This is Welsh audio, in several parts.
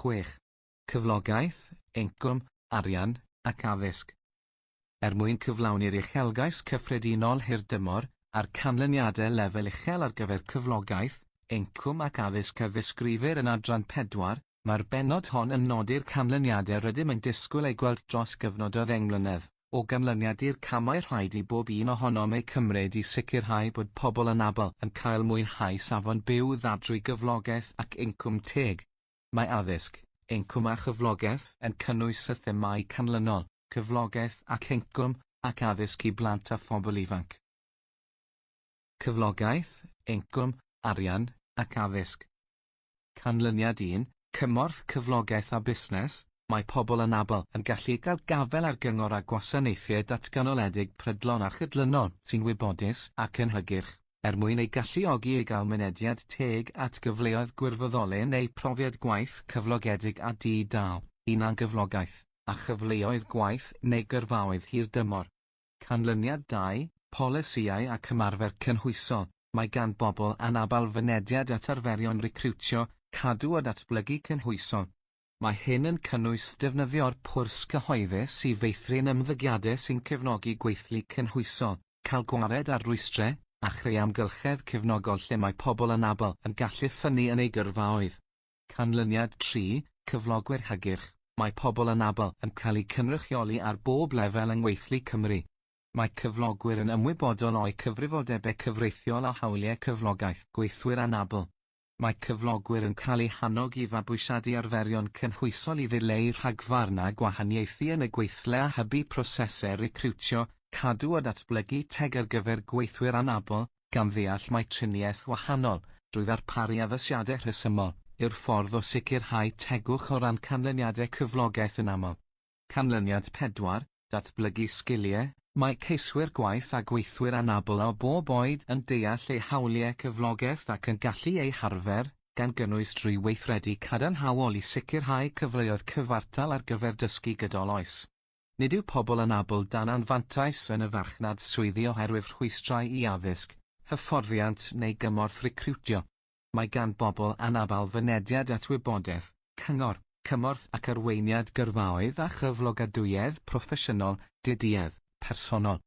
6. Cyflogaeth, incwm, arian, ac addysg. Mwyn cyflawni'r uchelgais cyffredinol hirdymor a'r canlyniadau lefel uchel ar gyfer cyflogaeth, incwm ac addysg a ddisgrifir yn adran 4, mae'r bennod hon yn nodi'r canlyniadau rydym yn disgwyl ei gweld dros gyfnod o ddengmlynedd, o ganlyniadu'r camau rhaid i bob un ohonom eu cymryd i sicrhau bod pobl anabl yn cael mwynhau safon byw ddadru gyflogaeth ac incwm teg. Mae addysg, incwm a chyflogaeth yn cynnwys y themau canlynol, cyflogaeth ac incwm ac addysg i blant a phobl ifanc. Cyflogaeth, incwm, arian ac addysg. Canlyniad 1. Cymorth cyflogaeth a busnes. Mae pobl anabl yn gallu cael gafel ar gyngor a gwasanaethiau datganoledig prydlon a chydlynol sy'n wybodus ac yn hygyrch, mwyn ei galluogi i gael mynediad teg at gyfleoedd gwirfoddolyn neu profiad gwaith cyflogedig a di-dal, unan gyflogaeth, a chyfleoedd gwaith neu gyrfaoedd hirdymor. Canlyniad 2. Polisïau ac ymarfer cynhwysol. Mae gan bobl anabl fynediad at arferion recriwtio, cadw a datblygu cynhwysol. Mae hyn yn cynnwys defnyddio'r pwrs cyhoeddus i feithrin ymddygiadau sy'n cefnogi gweithlu cynhwysol, cael gwared ar rwystrau, a chreu amgylchedd cefnogol lle mae pobl anabl yn gallu ffynnu yn ei gyrfaoedd. Canlyniad 3. Cyflogwyr hygyrch. Mae pobl anabl yn cael eu cynrychioli ar bob lefel yng ngweithlu Cymru. Mae cyflogwyr yn ymwybodol o'u cyfrifoldebau cyfreithiol a hawliau cyflogaeth, gweithwyr anabl. Mae cyflogwyr yn cael eu hannog i fabwysiadu arferion cynhwysol i ddileu rhagfarn a gwahaniaethu yn y gweithle a hybu prosesau recriwtio, cadw a datblygu teg ar gyfer gweithwyr anabl, gan ddeall mae triniaeth wahanol, drwy ddarparu addasiadau rhesymol, yw'r ffordd o sicrhau tegwch o ran canlyniadau cyflogaeth yn aml. Canlyniad 4. Datblygu sgiliau. Mae ceiswyr gwaith a gweithwyr anabl o bob oed yn deall eu hawliau cyflogaeth ac yn gallu eu harfer, gan gynnwys drwy weithredu cadarnhaol i sicrhau cyfleoedd cyfartal ar gyfer dysgu gydol oes. Nid yw pobl anabl dan anfantais yn y farchnad swyddi oherwydd rhwystrau i addysg, hyfforddiant neu gymorth recriwtio. Mae gan bobl anabl fynediad at wybodaeth, cyngor, cymorth ac arweiniad gyrfaoedd a chyflogadwyedd proffesiynol, diduedd, personol.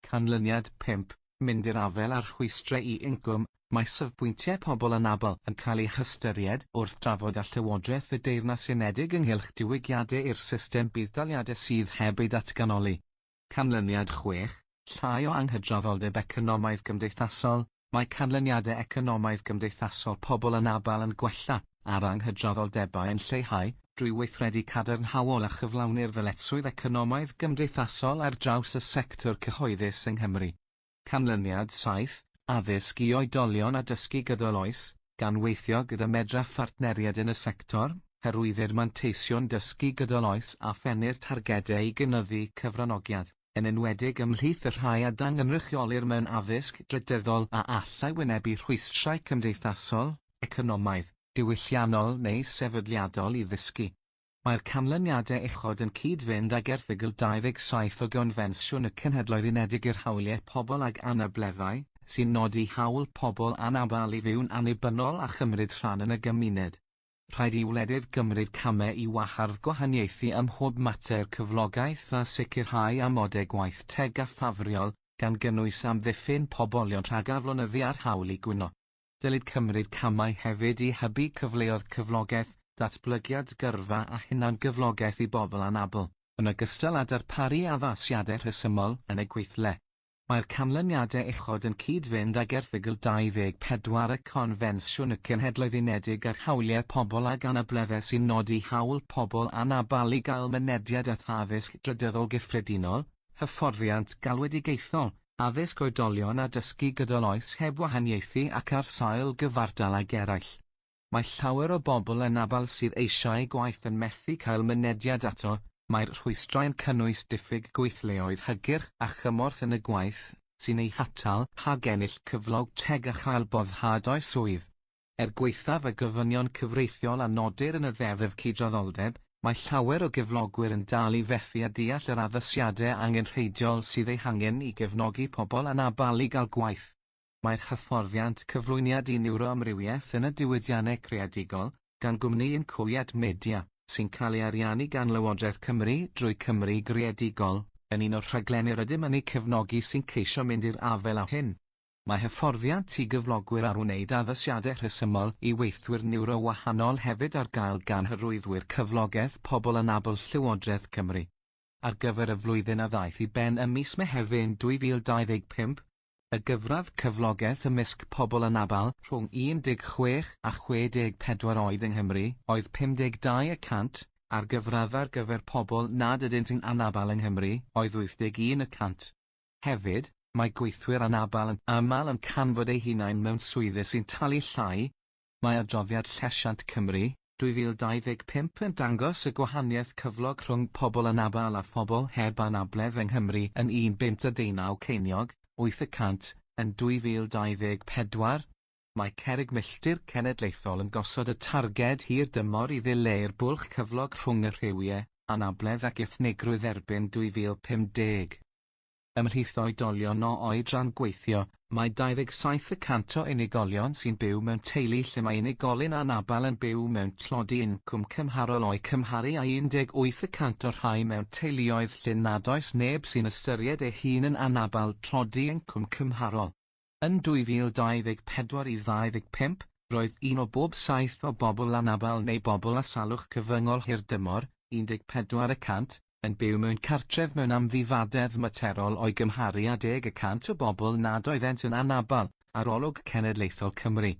Canlyniad 5. Mynd i'r afel ar rhwystrau i incwm. Mae safbwyntiau pobl anabl yn cael eu hystyried wrth drafod â Llywodraeth y Deyrnas Unedig ynghylch diwygiadau i'r system budd-daliadau sydd heb ei datganoli. Canlyniad 6. Llai o anghydraddoldeb economaidd gymdeithasol. Mae canlyniadau economaidd gymdeithasol pobl anabl yn gwella, a'r anghydraddoldebau yn lleihau, drwy weithredu cadarnhaol a chyflawni'r ddyletswydd economaidd gymdeithasol ar draws y sector cyhoeddus yng Nghymru. Canlyniad 7. Addysg i oedolion a dysgu gydol oes, gan weithio gyda medraff partneriad yn y sector, hyrwyddir manteision dysgu gydol oes a phennu'r targedau i gynyddu cyfranogiad, yn enwedig ymhlith y rhai a dangenrychiolir mewn addysg drydyddol a allai wynebu rhwystrau cymdeithasol, economaidd, diwylliannol neu sefydliadol i ddysgu. Mae'r canlyniadau uchod yn cyd-fynd ag erthygl 27 o gonfensiwn y Cenhedloedd Unedig i'r Hawliau Pobl ag Anableddau, sy'n nodi hawl pobl anabl i fyw'n annibynnol a chymryd rhan yn y gymuned. Rhaid i wledydd gymryd camau i wahardd gwahaniaethu ym mhob mater cyflogaeth a sicrhau amodau gwaith teg a ffafriol, gan gynnwys amddiffyn pobolion rhag aflonyddu ar hawl i gwyno. Dylid cymryd camau hefyd i hybu cyfleoedd cyflogaeth, datblygiad gyrfa a hunan gyflogaeth i bobl anabl, yn ogystal â darparu addasiadau rhesymol yn y gweithle. Mae'r canlyniadau uchod yn cyd-fynd ag erthygl 24 y Confensiwn y Cenhedloedd Unedig ar Hawliau Pobl ag Anableddau sy'n nodi hawl pobl anabl i gael mynediad at addysg drydyddol gyffredinol, hyfforddiant galwedigaethol, addysg oedolion a dysgu gydol oes heb wahaniaethu ac ar sail gyfardal ag eraill. Mae llawer o bobl anabl sydd eisiau gwaith yn methu cael mynediad ato. Mae'r rhwystrau'n cynnwys diffyg gweithleoedd hygyrch a chymorth yn y gwaith, sy'n ei hatal rhag ennill cyflog teg a chael boddhadau swydd. Gweithaf y gofynion cyfreithiol a nodir yn y ddeddf cydraddoldeb, mae llawer o gyflogwyr yn dal i fethu a deall yr addasiadau angenrheidiol sydd ei hangen i gefnogi pobl anabl i gael gwaith. Mae'r hyfforddiant cyflwyniad i niwroamrywiaeth yn y diwydiannau creadigol, gan gwmni incwm media, sy'n cael ei ariannu gan Lywodraeth Cymru drwy Cymru greadigol, yn un o'r rhaglenni rydym yn ei cefnogi sy'n ceisio mynd i'r afel â hyn. Mae hyfforddiant i gyflogwyr ar wneud addasiadau rhesymol i weithwyr niwro wahanol hefyd ar gael gan hyrwyddwyr Cyflogaeth Pobl Anabl Llywodraeth Cymru. Ar gyfer y flwyddyn a ddaeth i ben ym mis Mehefin 2025, y gyfradd cyflogaeth ymysg pobl anabl rhwng 16 a 64 oed yng Nghymru oedd 52%, a'r gyfradd ar gyfer pobl nad ydynt yn anabl yng Nghymru oedd 81%. Hefyd, mae gweithwyr anabl yn aml yn canfod eu hunain mewn swyddau sy'n talu llai. Mae adroddiad Llesiant Cymru 2025 yn dangos y gwahaniaeth cyflog rhwng pobl anabl a phobl heb anabledd yng Nghymru yn 1.19 ceiniog, 8% yn 2024. Mae Cerrig Milltir Cenedlaethol yn gosod y targed hir dymor i ddileu'r bwlch cyflog rhwng y rhywiau, anabledd ac ethnigrwydd erbyn 2050. Ymhlith oedolion o oedran gweithio, mae 27% o unigolion sy'n byw mewn teulu lle mae unigolyn anabl yn byw mewn tlodi incwm cymharol o'i cymharu â 18% o'r rhai mewn teuluoedd lle nad oes neb sy'n ystyried ei hun yn anabl tlodi incwm cymharol. Yn 2024 i 25, roedd 1 o bob 7 o bobl anabl neu bobl â salwch cyfyngol hirdymor, 14%, yn byw mewn cartref mewn amddifadedd materol o'i gymharu â 10% o bobl nad oeddent yn anabl, arolwg Cenedlaethol Cymru.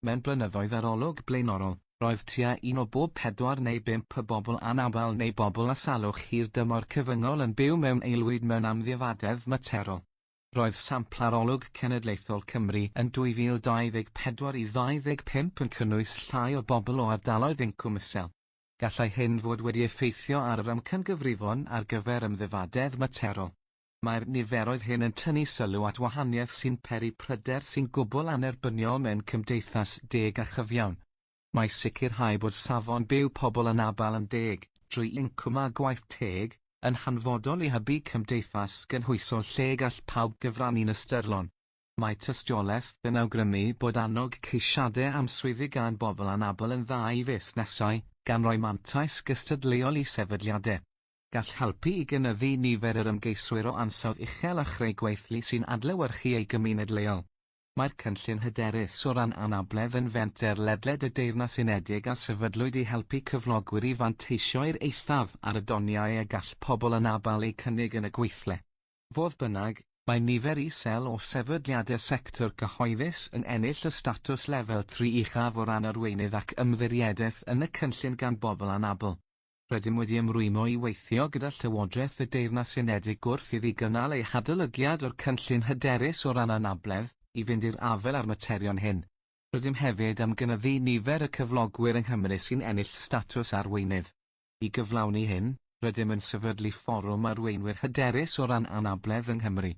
Mewn blynyddoedd arolwg blaenorol, roedd tua 1 o bob 4 neu 5 o bobl anabl neu bobl â salwch hirdymor cyfyngol yn byw mewn aelwyd mewn amddifadedd materol. Roedd sampl arolwg Cenedlaethol Cymru yn 2024 i 25 yn cynnwys llai o bobl o ardaloedd incwm isel. Gallai hyn fod wedi effeithio ar yr amcangyfrifon ar gyfer ymddifadedd materol. Mae'r niferoedd hyn yn tynnu sylw at wahaniaeth sy'n peri pryder sy'n gwbl anerbyniol mewn cymdeithas deg a chyfiawn. Mae sicrhau bod safon byw pobl anabl yn deg, drwy incwm a gwaith teg, yn hanfodol i hybu cymdeithas gynhwysol lle gall pawb gyfrannu'n ystyrlon. Mae tystiolaeth yn awgrymu bod annog ceisiadau am swyddi gan bobl anabl yn dda i fusnesau, gan roi mantais gystadleuol i sefydliadau. Gall helpu i gynyddu nifer yr ymgeiswyr o ansawdd uchel a chreu gweithlu sy'n adlewyrchu ei gymuned leol. Mae'r cynllun hyderus o ran anabledd yn fenter ledled y Deyrnas Unedig a sefydlwyd i helpu cyflogwyr i fanteisio i'r eithaf ar y doniau y gall pobl anabl eu cynnig yn y gweithle. Fodd bynnag, mae nifer isel o sefydliadau sector cyhoeddus yn ennill y statws lefel 3 uchaf o ran arweinydd ac ymddiriedeth yn y cynllun gan bobl anabl. Rydym wedi ymrwymo i weithio gyda Llywodraeth y Deyrnas Unedig wrth iddi gynnal ei hadolygiad o'r cynllun hyderus o ran anabledd i fynd i'r afel ar materion hyn. Rydym hefyd am gynyddu nifer y cyflogwyr yng Nghymru sy'n ennill statws arweinydd. I gyflawni hyn, rydym yn sefydlu fforwm arweinwyr hyderus o ran anabledd yng Nghymru.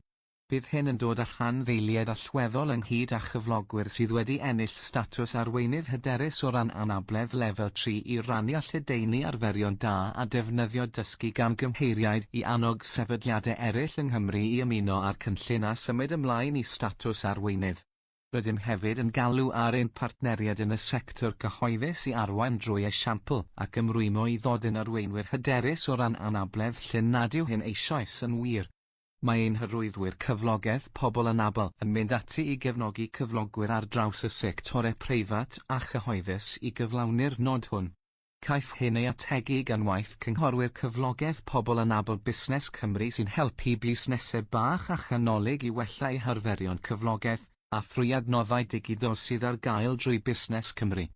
Bydd hyn yn dod â rhan ddeilied allweddol ynghyd â chyflogwyr sydd wedi ennill statws arweinydd hyderus o ran anabledd lefel 3 i rannu a lledaenu arferion da a defnyddio dysgu gan gymheiriaid i annog sefydliadau eraill yng Nghymru i ymuno â'r cynllun a symud ymlaen i statws arweinydd. Rydym hefyd yn galw ar ein partneriad yn y sector cyhoeddus i arwain drwy esiampl ac ymrwymo i ddod yn arweinwyr hyderus o ran anabledd lle nad yw hyn eisoes yn wir. Mae ein hyrwyddwyr Cyflogaeth Pobl Anabl yn mynd ati i gefnogi cyflogwyr ar draws y sectorau preifat a chyhoeddus i gyflawni'r nod hwn. Caiff hyn ei ategu gan waith cynghorwyr Cyflogaeth Pobl Anabl Busnes Cymru sy'n helpu busnesau bach a chanolig i wella eu harferion cyflogaeth a thrwy adnoddau digidol sydd ar gael drwy Busnes Cymru.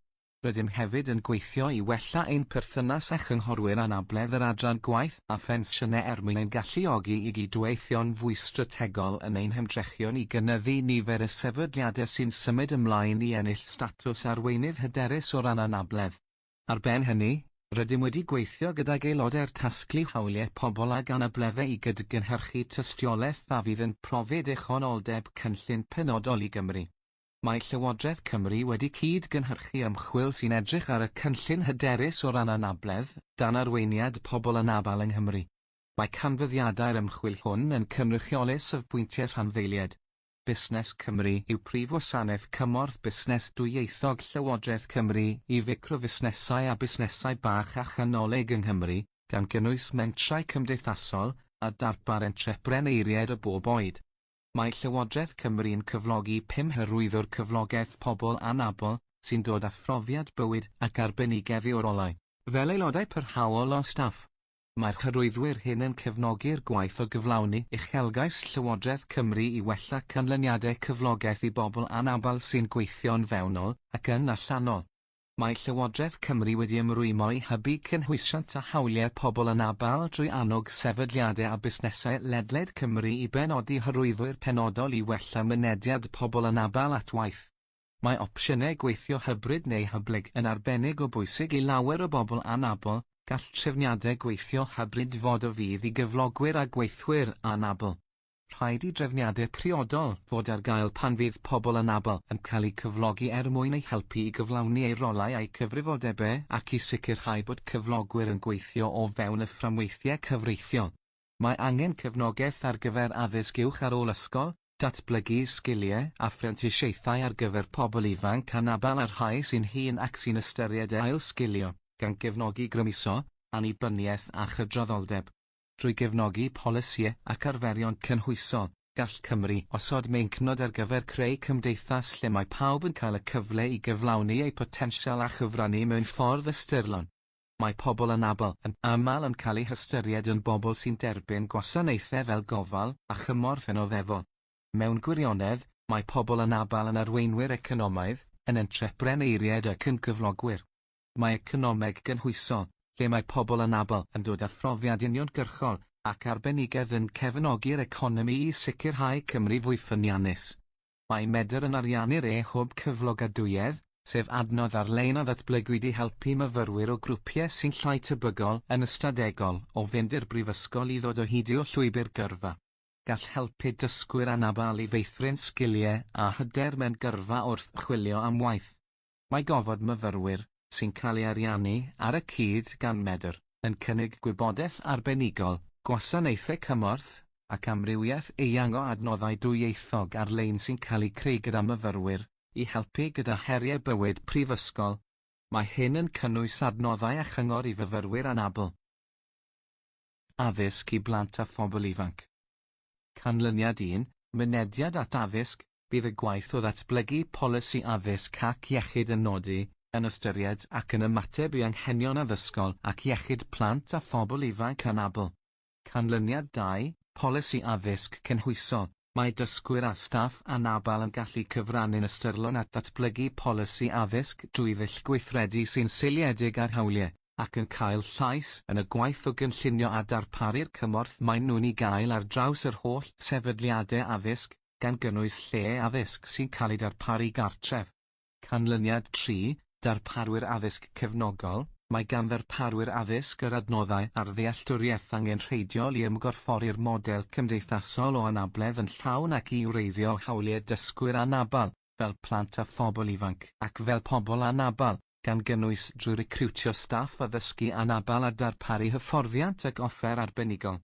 Rydym hefyd yn gweithio i wella ein perthynas a chynghorwyr anabledd yr adran gwaith a phensiynnau mwyn ein galluogi i gydweithio'n fwy strategol yn ein hymdrechion i gynyddu nifer y sefydliadau sy'n symud ymlaen i ennill statws arweinydd hyderus o ran anabledd. Ar ben hynny, rydym wedi gweithio gydag aelodau'r tasglu hawliau pobl ag anableddau i gydgynhyrchu tystiolaeth a fydd yn profid echonoldeb cynllun penodol i Gymru. Mae Llywodraeth Cymru wedi cyd-gynhyrchu ymchwil sy'n edrych ar y cynllun hyderus o ran anabledd dan arweiniad pobl anabl yng Nghymru. Mae canfyddiadau'r ymchwil hwn yn cynrychiolus safbwyntiau rhanddeiliad. Busnes Cymru yw prif wasanaeth cymorth busnes dwyieithog Llywodraeth Cymru i ficro fusnesau a busnesau bach a chanolig yng Nghymru, gan gynnwys mentrau cymdeithasol a darpar entrepreneuriaid o bob oed. Mae Llywodraeth Cymru yn cyflogi 5 hyrwyddwr Cyflogaeth Pobl Anabl sy'n dod â phrofiad bywyd ac arbenigedd i'r olau. Fel aelodau parhaol o staff, mae'r hyrwyddwyr hyn yn cefnogi'r gwaith o gyflawni uchelgais Llywodraeth Cymru i wella canlyniadau cyflogaeth i bobl anabl sy'n gweithio'n fewnol ac yn allanol. Mae Llywodraeth Cymru wedi ymrwymo i hybu cynhwysiant a hawliau pobl anabl drwy annog sefydliadau a busnesau ledled Cymru i benodi hyrwyddwyr penodol i wella mynediad pobl anabl at waith. Mae opsiynau gweithio hybryd neu hyblyg yn arbennig o bwysig i lawer o bobl anabl, gall trefniadau gweithio hybryd fod o fydd i gyflogwyr a gweithwyr anabl. Rhaid i drefniadau priodol fod ar gael pan fydd pobl anabl yn cael eu cyflogi mwyn eu helpu i gyflawni eu rolau a'u cyfrifodebau ac i sicrhau bod cyflogwyr yn gweithio o fewn y fframweithiau cyfreithiol. Mae angen cefnogaeth ar gyfer addysg uwch ar ôl ysgol, datblygu sgiliau a phrentisiaethau ar gyfer pobl ifanc anabl ar rhai sy'n hŷn ac sy'n ystyried ail sgilio, gan gefnogi grymuso, annibyniaeth a chydraddoldeb. Drwy gefnogi polisïau ac arferion cynhwysol, gall Cymru osod meincnod ar gyfer creu cymdeithas lle mae pawb yn cael y cyfle i gyflawni eu potensial a chyfrannu mewn ffordd ystyrlon. Mae pobl anabl yn aml yn cael eu hystyried yn bobl sy'n derbyn gwasanaethau fel gofal a chymorth yn oddefol. Mewn gwirionedd, mae pobl anabl yn arweinwyr economaidd, yn entrepreneuriaid ac yn gyflogwyr. Mae economeg gynhwysol, lle mae pobl anabl yn dod â phrofiad uniongyrchol ac arbenigedd yn cefnogi'r economi i sicrhau Cymru fwy ffyniannus. Mae medr yn ariannu'r hwb cyflogadwyedd, sef adnodd ar-lein a ddatblygwyd i helpu myfyrwyr o grwpiau sy'n llai tebygol yn ystadegol o fynd i'r brifysgol i ddod o hyd i'w llwybr gyrfa. Gall helpu dysgwyr anabl i feithrin sgiliau a hyder mewn gyrfa wrth chwilio am waith. Mae gofod myfyrwyr, sy'n cael ei ariannu ar y cyd gan medr, yn cynnig gwybodaeth arbenigol, gwasanaethau cymorth, ac amrywiaeth eang o adnoddau dwyieithog ar-lein sy'n cael ei creu gyda myfyrwyr, i helpu gyda heriau bywyd prifysgol. Mae hyn yn cynnwys adnoddau a chyngor i fyfyrwyr anabl. Addysg i blant a phobl ifanc. Canlyniad 1, mynediad at addysg, bydd y gwaith o ddatblygu polisi addysg ac iechyd yn nodi, yn ystyried ac yn ymateb i anghenion addysgol ac iechyd plant a phobl ifanc anabl. Canlyniad 2, polisi addysg cynhwysol. Mae dysgwyr a staff anabl yn gallu cyfrannu'n ystyrlon at ddatblygu polisi addysg drwy ddull gweithredu sy'n seiliedig ar hawliau, ac yn cael llais yn y gwaith o gynllunio a darparu'r cymorth maen nhw'n ei gael ar draws yr holl sefydliadau addysg, gan gynnwys lle addysg sy'n cael ei darparu gartref. Canlyniad 3, darparwyr addysg cefnogol. Mae gan ddarparwyr addysg yr adnoddau ar ddealltwriaeth angenrheidiol i ymgorffori'r model cymdeithasol o anabledd yn llawn ac i wreiddio hawliau dysgwyr anabl, fel plant a phobl ifanc, ac fel pobl anabl, gan gynnwys drwy recriwtio staff addysgu anabl a darparu hyfforddiant ac offer arbenigol.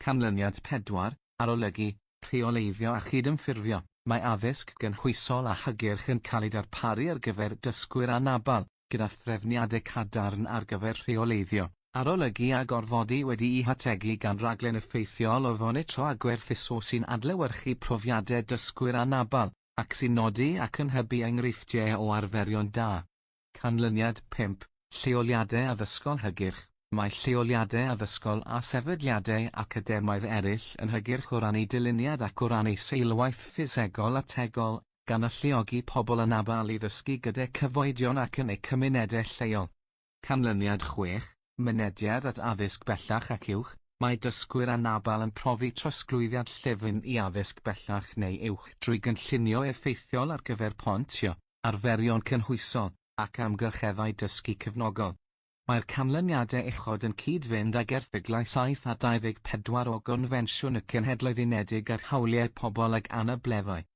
Canlyniad 4, arolygu, rheoleiddio a chydymffurfio. Mae addysg gynhwysol a hygyrch yn cael ei darparu ar gyfer dysgwyr anabl, gyda threfniadau cadarn ar gyfer rheoleiddio, arolygu a gorfodi wedi'i hategu gan raglen effeithiol o fonitro a gwerthuso sy'n adlewyrchu profiadau dysgwyr anabl, ac sy'n nodi ac yn hybu enghreifftiau o arferion da. Canlyniad 5, lleoliadau addysgol hygyrch. Mae lleoliadau addysgol a sefydliadau academaidd eraill yn hygyrch o rannu dyluniad ac o rannu seilwaith ffisegol a tegol, gan alluogi pobl anabl i ddysgu gyda cyfoedion ac yn eu cymunedau lleol. Canlyniad 6, mynediad at addysg bellach ac uwch. Mae dysgwyr anabl yn profi trosglwyddiad llyfn i addysg bellach neu uwch drwy gynllunio effeithiol ar gyfer pontio, arferion cynhwysol, ac amgylcheddau dysgu cyfnogol. Mae'r canlyniadau uchod yn cyd-fynd ag erthyglau 7 a 24 o gonfensiwn y Cenhedloedd Unedig ar hawliau pobl ag anableddau.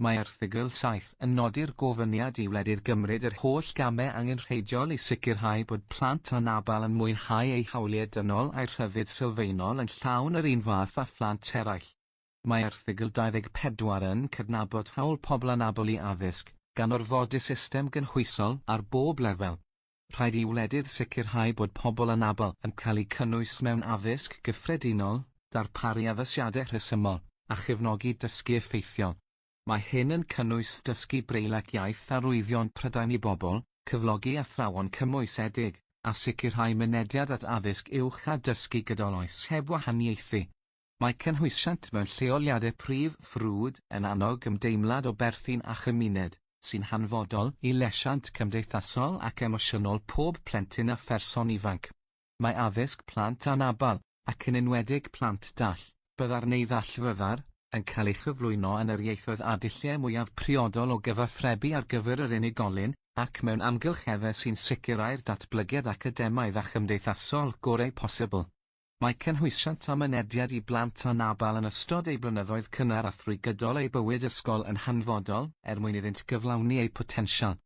Mae erthygl 7 yn nodi'r gofyniad i wledydd gymryd yr holl gamau angenrheidiol i sicrhau bod plant anabl yn mwynhau eu hawliau dynol a'i rhyddid sylfaenol yn llawn yr un fath â phlant eraill. Mae erthygl 24 yn cydnabod hawl pobl anabl i addysg, gan orfodi system gynhwysol ar bob lefel. Rhaid i wledydd sicrhau bod pobl anabl yn cael eu cynnwys mewn addysg gyffredinol, darparu addasiadau rhesymol, a chefnogi dysgu effeithiol. Mae hyn yn cynnwys dysgu breilach iaith arwyddion Prydain i bobl, cyflogi athrawon cymwysedig, a sicrhau mynediad at addysg uwch a dysgu gydol-oes heb wahaniaethu. Mae cynhwysiant mewn lleoliadau prif ffrwd yn annog ymdeimlad o berthyn a chymuned, sy'n hanfodol i lesiant cymdeithasol ac emosiynol pob plentyn a pherson ifanc. Mae addysg plant anabl, ac yn enwedig plant dall, byddar neu ddallfyddar, yn cael ei chyflwyno yn yr ieithoedd adulliau mwyaf priodol o gyfathrebu ar gyfer yr unigolyn, ac mewn amgylcheddau sy'n sicrhau'r datblygiad academaidd a chymdeithasol gorau posibl. Mae cynhwysiant a mynediad i blant anabl yn ystod ei blynyddoedd cynnar a thrwy gydol ei bywyd ysgol yn hanfodol mwyn iddynt gyflawni eu potensial.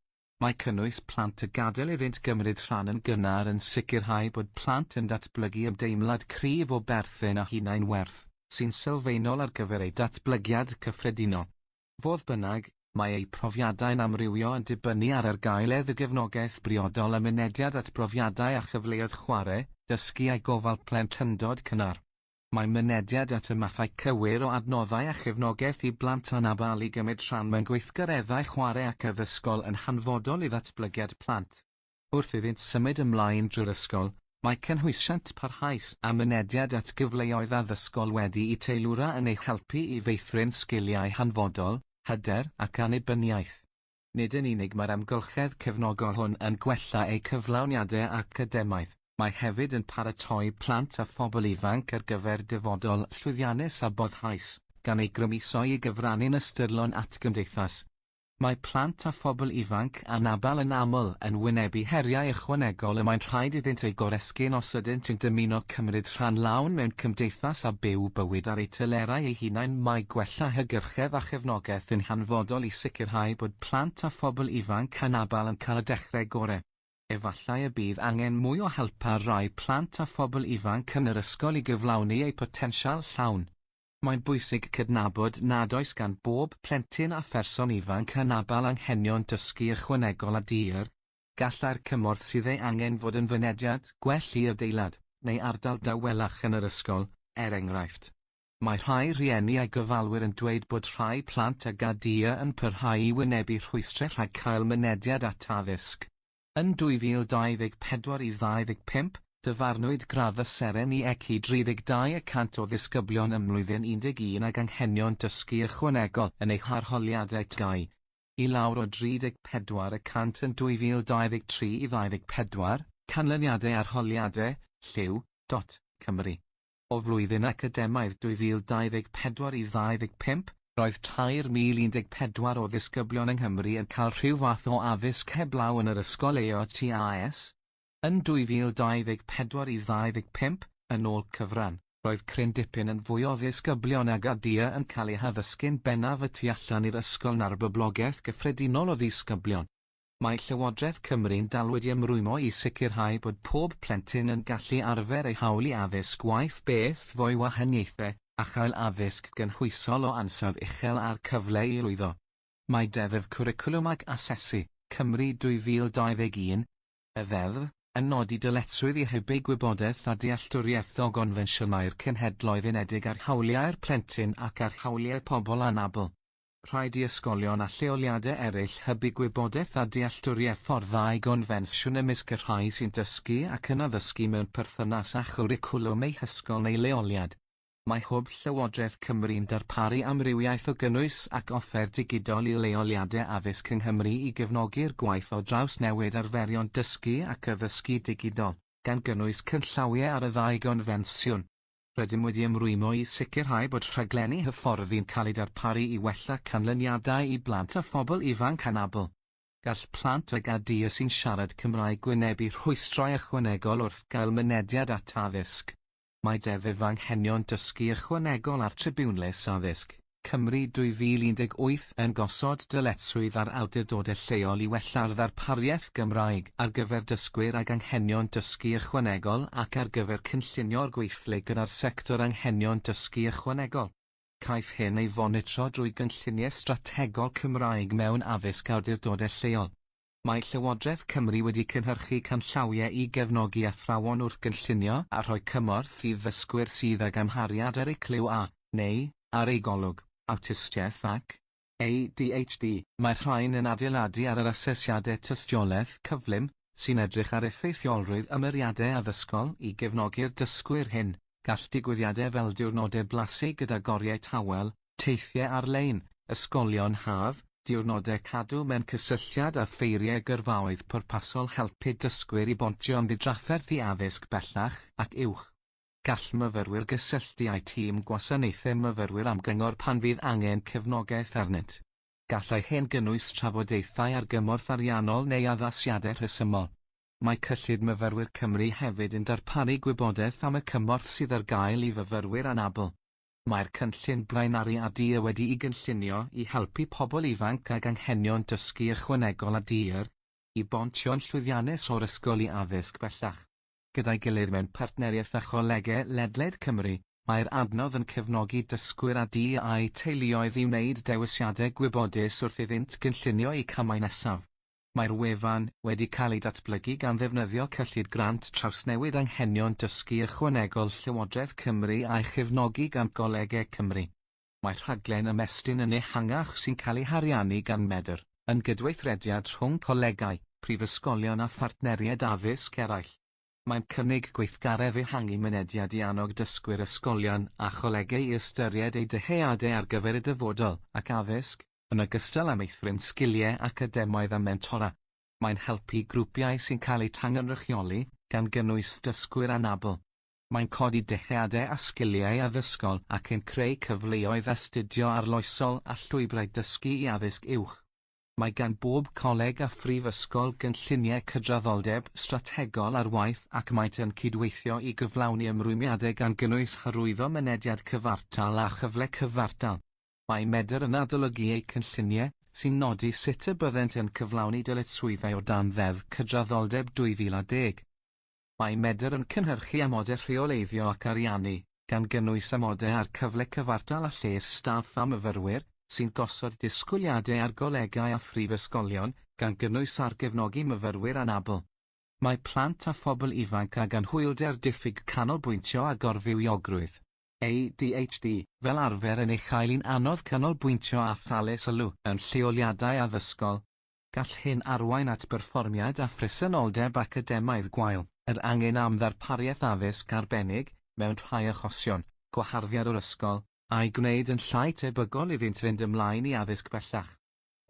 Mae cynnwys plant y gadael iddynt gymryd rhan yn gynnar yn sicrhau bod plant yn datblygu ymdeimlad cryf o berthyn a hunain werth, sy'n sylfaenol ar gyfer ei datblygiad cyffredinol. Fodd bynnag, mae ei profiadau'n amrywio yn dibynnu ar gaeledd y gefnogaeth briodol a mynediad at brofiadau a chyfleoedd chwarae, dysgu a gofal plentyndod cynnar. Mae mynediad at y mathau cywir o adnoddau a chefnogaeth i blant anabl i gymryd rhan mewn gweithgareddau chwarae ac addysgol yn hanfodol i ddatblygiad plant. Wrth iddynt symud ymlaen drwy'r ysgol, mae cynhwysiant parhaus a mynediad at gyfleoedd addysgol wedi i teilwra yn ei helpu i feithrin sgiliau hanfodol, hyder ac annibyniaeth. Nid yn unig mae'r amgylchedd cefnogol hwn yn gwella eu cyflawniadau academaidd, mae hefyd yn paratoi plant a phobl ifanc ar gyfer dyfodol llwyddiannus a boddhais, gan ei grymuso i gyfrannu'n ystyrlon at gymdeithas. Mae plant a phobl ifanc anabl yn aml yn wynebu heriau ychwanegol y mae'n rhaid iddynt ei goresgyn os ydynt yn dymuno cymryd rhan lawn mewn cymdeithas a byw bywyd ar eu telerau eu hunain. Mae gwella hygyrchedd a chefnogaeth yn hanfodol i sicrhau bod plant a phobl ifanc anabl yn cael y dechrau gorau. Efallai y bydd angen mwy o helpa rai plant a phobl ifanc yn yr ysgol i gyflawni eu potensial llawn. Mae'n bwysig cydnabod nad oes gan bob plentyn a pherson ifanc anabl anghenion dysgu ychwanegol a dir, gallai'r cymorth sydd ei angen fod yn fynediad, gwell i adeilad, neu ardal dawelach yn yr ysgol, enghraifft. Mae rhai rhieni a gyfalwyr yn dweud bod rhai plant a gadia yn parhau i wynebu rhwystrau rhag cael mynediad at addysg. Yn 2024 i 2025, dyfarnwyd gradd y seren i ECI 32% o ddisgyblion ym mlwyddyn 11 ag anghenion dysgu ychwanegol yn eu harholiadau TGAU, i lawr o 34% yn 2023 i 24, canlyniadau arholiadau, lliw, Cymru. O flwyddyn academaidd 2024 i 2025, roedd 3,014 o ddisgyblion yng Nghymru yn cael rhyw fath o addysg heblaw yn yr ysgol EOTAS. Yn 2024 i 2025, yn ôl cyfran, roedd cryn dipyn yn fwy o ddisgyblion a gadia yn cael eu haddysgu'n bennaf y tu allan i'r ysgol na'r boblogaeth gyffredinol o ddisgyblion. Mae Llywodraeth Cymru'n dal wedi ymrwymo i sicrhau bod pob plentyn yn gallu arfer ei hawl i addysg waith beth fo'i wahaniaethau, a chael addysg gynhwysol o ansawdd uchel a'r cyfle i lwyddo. Mae Deddf Cwricwlwm ag Asesu, Cymru 2021, y ddeddf, yn nodi dyletswydd i hybu gwybodaeth a dealltwriaeth o gonfensiynau'r cenhedloedd unedig ar hawliau'r plentyn ac ar hawliau pobl anabl. Rhaid i ysgolion a lleoliadau eraill hybu gwybodaeth a dealltwriaeth fforddau gonfensiwn ymysg y rhai sy'n dysgu ac yn addysgu mewn perthynas â chwricwlwm eu hysgol neu leoliad. Mae Hwb Llywodraeth Cymru'n darparu amrywiaeth o gynnwys ac offer digidol i leoliadau addysg yng Nghymru i gefnogi'r gwaith o draws newid arferion dysgu ac addysgu digidol, gan gynnwys cynllawiau ar y ddau gonfensiwn. Rydym wedi ymrwymo i sicrhau bod rhaglenni hyfforddi'n cael eu darparu i wella canlyniadau i blant a phobl ifanc anabl. Gall plant a gadia sy'n siarad Cymraeg wynebu rhwystrau ychwanegol wrth gael mynediad at addysg. Mae Deddf Anghenion Dysgu Ychwanegol ar Tribiwnlys Addysg, Cymru 2018 yn gosod dyletswydd ar awdurdodau lleol i wella'r ddarpariaeth Gymraeg ar gyfer dysgwyr ag anghenion dysgu ychwanegol ac ar gyfer cynllunio'r gweithlu gyda'r sector anghenion dysgu ychwanegol. Caiff hyn ei fonitro drwy gynlluniau strategol Cymraeg mewn addysg awdurdodau lleol. Mae Llywodraeth Cymru wedi cynhyrchu canllawiau i gefnogi athrawon wrth gynllunio a rhoi cymorth i ddysgwyr sydd ag amhariad ar eu cliw A, neu ar ei golwg, awtistiaeth ac ADHD. Mae rhain yn adeiladu ar yr asesiadau tystiolaeth cyflym sy'n edrych ar effeithiolrwydd ymyriadau addysgol i gefnogi'r dysgwyr hyn. Gall digwyddiadau fel diwrnodau blasu gyda goriau tawel, teithiau ar-lein, ysgolion haf, diwrnodau cadw mewn cysylltiad a ffeiriau gyrfaoedd pwrpasol helpu dysgwyr i bontio am ddidrafferth i addysg bellach ac uwch. Gall myfyrwyr gysylltu â'u tîm gwasanaethau myfyrwyr am gyngor pan fydd angen cefnogaeth arnynt. Gallai hyn gynnwys trafodaethau ar gymorth ariannol neu addasiadau rhesymol. Mae Cyllid Myfyrwyr Cymru hefyd yn darparu gwybodaeth am y cymorth sydd ar gael i fyfyrwyr anabl. Mae'r cynllun blaenari a dir wedi ei gynllunio i helpu pobl ifanc ag anghenion dysgu ychwanegol a dir i bontio'n llwyddiannus o'r ysgol i addysg bellach. Gyda'i gilydd mewn partneriaeth â cholegau ledled Cymru, mae'r adnodd yn cefnogi dysgwyr a di a'u teuluoedd i wneud dewisiadau gwybodus wrth iddynt gynllunio i camau nesaf. Mae'r wefan wedi cael ei datblygu gan ddefnyddio cyllid grant trawsnewid anghenion dysgu ychwanegol Llywodraeth Cymru a'i chefnogi gan golegau Cymru. Mae'r rhaglen ymestyn yn ehangach sy'n cael ei hariannu gan Medr, yn gydweithrediad rhwng colegau, prifysgolion a phartneriaid addysg eraill. Mae'n cynnig gweithgaredd ehangu mynediad i annog dysgwyr ysgolion a cholegau i ystyried eu dyheadau ar gyfer y dyfodol ac addysg, yn ogystal â meithrin sgiliau academaidd a mentora. Mae'n helpu grwpiau sy'n cael eu tangenrychioli gan gynnwys dysgwyr anabl. Mae'n codi dyheadau a sgiliau addysgol ac yn creu cyfleoedd astudio arloesol a llwybrau dysgu i addysg uwch. Mae gan bob coleg a phrifysgol gynlluniau cydraddoldeb strategol ar waith ac maent yn cydweithio i gyflawni ymrwymiadau gan gynnwys hyrwyddo mynediad cyfartal a chyfle cyfartal. Mae Medr yn adolygu eu cynlluniau sy'n nodi sut y byddent yn cyflawni dyletswyddau o dan ddeddf cydraddoldeb 2010. Mae Medr yn cynhyrchu amodau rheoleiddio ac ariannu, gan gynnwys amodau ar cyfle cyfartal a lles staff a myfyrwyr, sy'n gosod disgwyliadau ar golegau a phrifysgolion, gan gynnwys ar gefnogi myfyrwyr anabl. Mae plant a phobl ifanc ag anhwylder diffyg canolbwyntio a gorfywiogrwydd ADHD fel arfer yn ei chael i'n anodd canolbwyntio a thalu sylw yn lleoliadau addysgol. Gall hyn arwain at berfformiad a phresenoldeb academaidd gwael, yr angen am ddarpariaeth addysg arbennig mewn rhai achosion, gwaharddiad o'r ysgol, a'i gwneud yn llai tebygol iddynt fynd ymlaen i addysg bellach.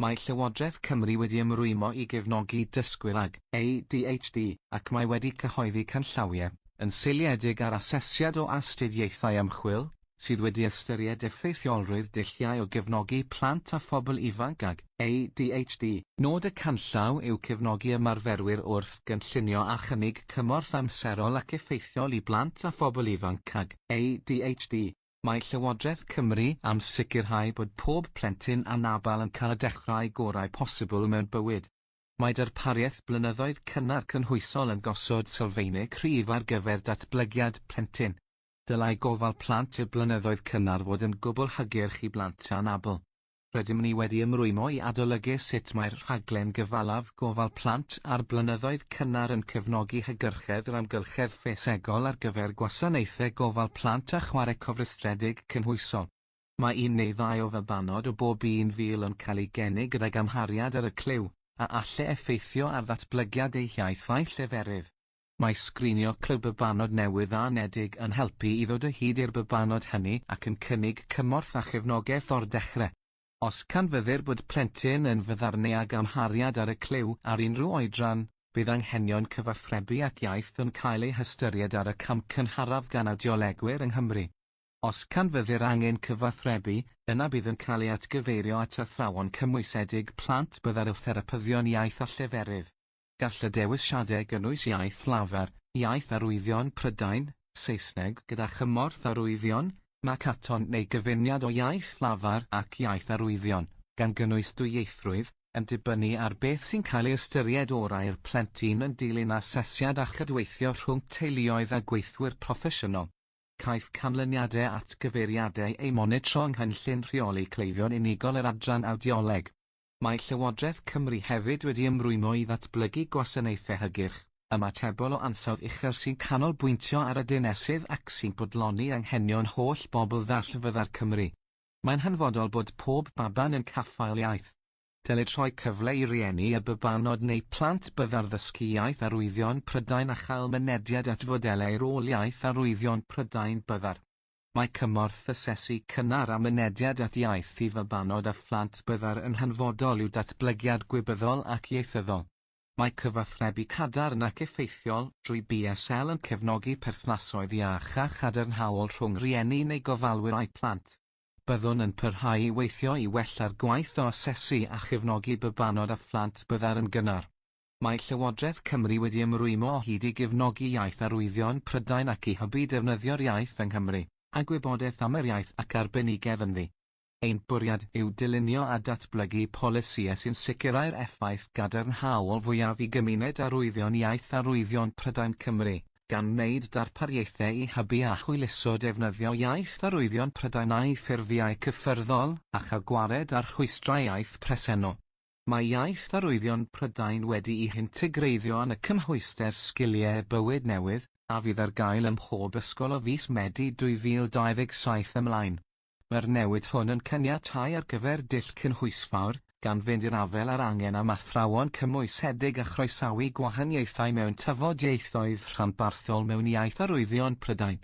Mae Llywodraeth Cymru wedi ymrwymo i gefnogi dysgwyr ag ADHD ac mae wedi cyhoeddi canllawiau yn seiliedig ar asesiad o astudiaethau ymchwil, sydd wedi ystyried effeithiolrwydd dulliau o gefnogi plant a phobl ifanc ag ADHD. Nod y canllaw yw cefnogi ymarferwyr wrth gynllunio a chynnig cymorth amserol ac effeithiol i blant a phobl ifanc ag ADHD. Mae Llywodraeth Cymru am sicrhau bod pob plentyn anabl yn cael y dechrau gorau posibl mewn bywyd. Mae darpariaeth blynyddoedd cynnar cynhwysol yn gosod sylfaenau cryf ar gyfer datblygiad plentyn. Dylai gofal plant i'r blynyddoedd cynnar fod yn gwbl hygyrch i blant anabl. Rydym ni wedi ymrwymo i adolygu sut mae'r rhaglen gyfalaf gofal plant a'r blynyddoedd cynnar yn cefnogi hygyrchedd yr amgylchedd ffesegol ar gyfer gwasanaethau gofal plant a chwarae cofrestredig cynhwysol. Mae un neu ddau o fabanod o bob 1,000 yn cael ei geni gydag amhariad ar y cliw, a allai effeithio ar ddatblygiad eu hiaith a'i lleferydd. Mae sgrinio cliw babanod newydd a anedig yn helpu i ddod o hyd i'r babanod hynny ac yn cynnig cymorth a chefnogaeth o'r dechrau. Os canfyddir bod plentyn yn fyddarnu ag amhariad ar y cliw ar unrhyw oedran, bydd anghenion cyfathrebu ac iaith yn cael ei hystyried ar y cam cynharaf gan awdiolegwyr yng Nghymru. Os canfyddir angen cyfathrebu, yna bydd yn cael ei atgyfeirio at athrawon cymwysedig plant byddai'r therapyddion iaith a lleferydd. Gall y dewisiadau gynnwys iaith lafar, iaith arwyddion Prydain, Saesneg gyda chymorth arwyddion, Macaton neu gyfuniad o iaith lafar ac iaith arwyddion, gan gynnwys dwyieithrwydd, yn dibynnu ar beth sy'n cael ei ystyried orau'r plentyn yn dilyn asesiad a chydweithio rhwng teuluoedd a gweithwyr proffesiynol. Caiff canlyniadau at gyfeiriadau eu monitro yng nghynllun rheoli cleifion unigol yr adran awdioleg. Mae Llywodraeth Cymru hefyd wedi ymrwymo i ddatblygu gwasanaethau hygyrch, ymatebol o ansawdd uchel sy'n canolbwyntio ar y dinesydd ac sy'n bodloni anghenion holl bobl ddallfyddar Cymru. Mae'n hanfodol bod pob baban yn caffael iaith. Dylid rhoi cyfle i rieni a babanod neu plant byddar ddysgu iaith arwyddion Prydain a chael mynediad at fodelau rôl iaith arwyddion Prydain byddar. Mae cymorth asesu cynnar a mynediad at iaith i fabanod a phlant byddar yn hanfodol i'w datblygiad gwybyddol ac ieithyddol. Mae cyfathrebu cadarn ac effeithiol drwy BSL yn cefnogi perthnasoedd iach a chadarnhaol rhwng rieni neu gofalwyr a'u plant. Byddwn yn parhau i weithio i wella'r gwaith o asesu a chefnogi babanod a phlant byddar yn gynnar. Mae Llywodraeth Cymru wedi ymrwymo o hyd i gefnogi iaith arwyddion Prydain ac i hybu defnyddio'r iaith yng Nghymru, a gwybodaeth am yr iaith ac arbenigedd ynddi. Ein bwriad yw dylunio a datblygu polisïau sy'n sicrhau'r effaith gadarnhaol fwyaf i gymuned arwyddion iaith arwyddion Prydain Cymru, gan wneud darpariaethau i hybu a hwyluso defnyddio iaith arwyddion Prydeinau ffurfiau cyffyrddol a chael gwared ar rhwystrau iaith presennol. Mae iaith arwyddion Prydain wedi ei integreiddio yn y cymhwyster sgiliau bywyd newydd, a fydd ar gael ym mhob ysgol o fis Medi 2027 ymlaen. Mae'r newid hwn yn caniatáu ar gyfer dull cynhwysfawr, gan fynd i'r afel ar angen am athrawon cymwysedig a chroesawu gwahaniaethau mewn tafodieithoedd rhanbarthol mewn iaith arwyddion Prydain.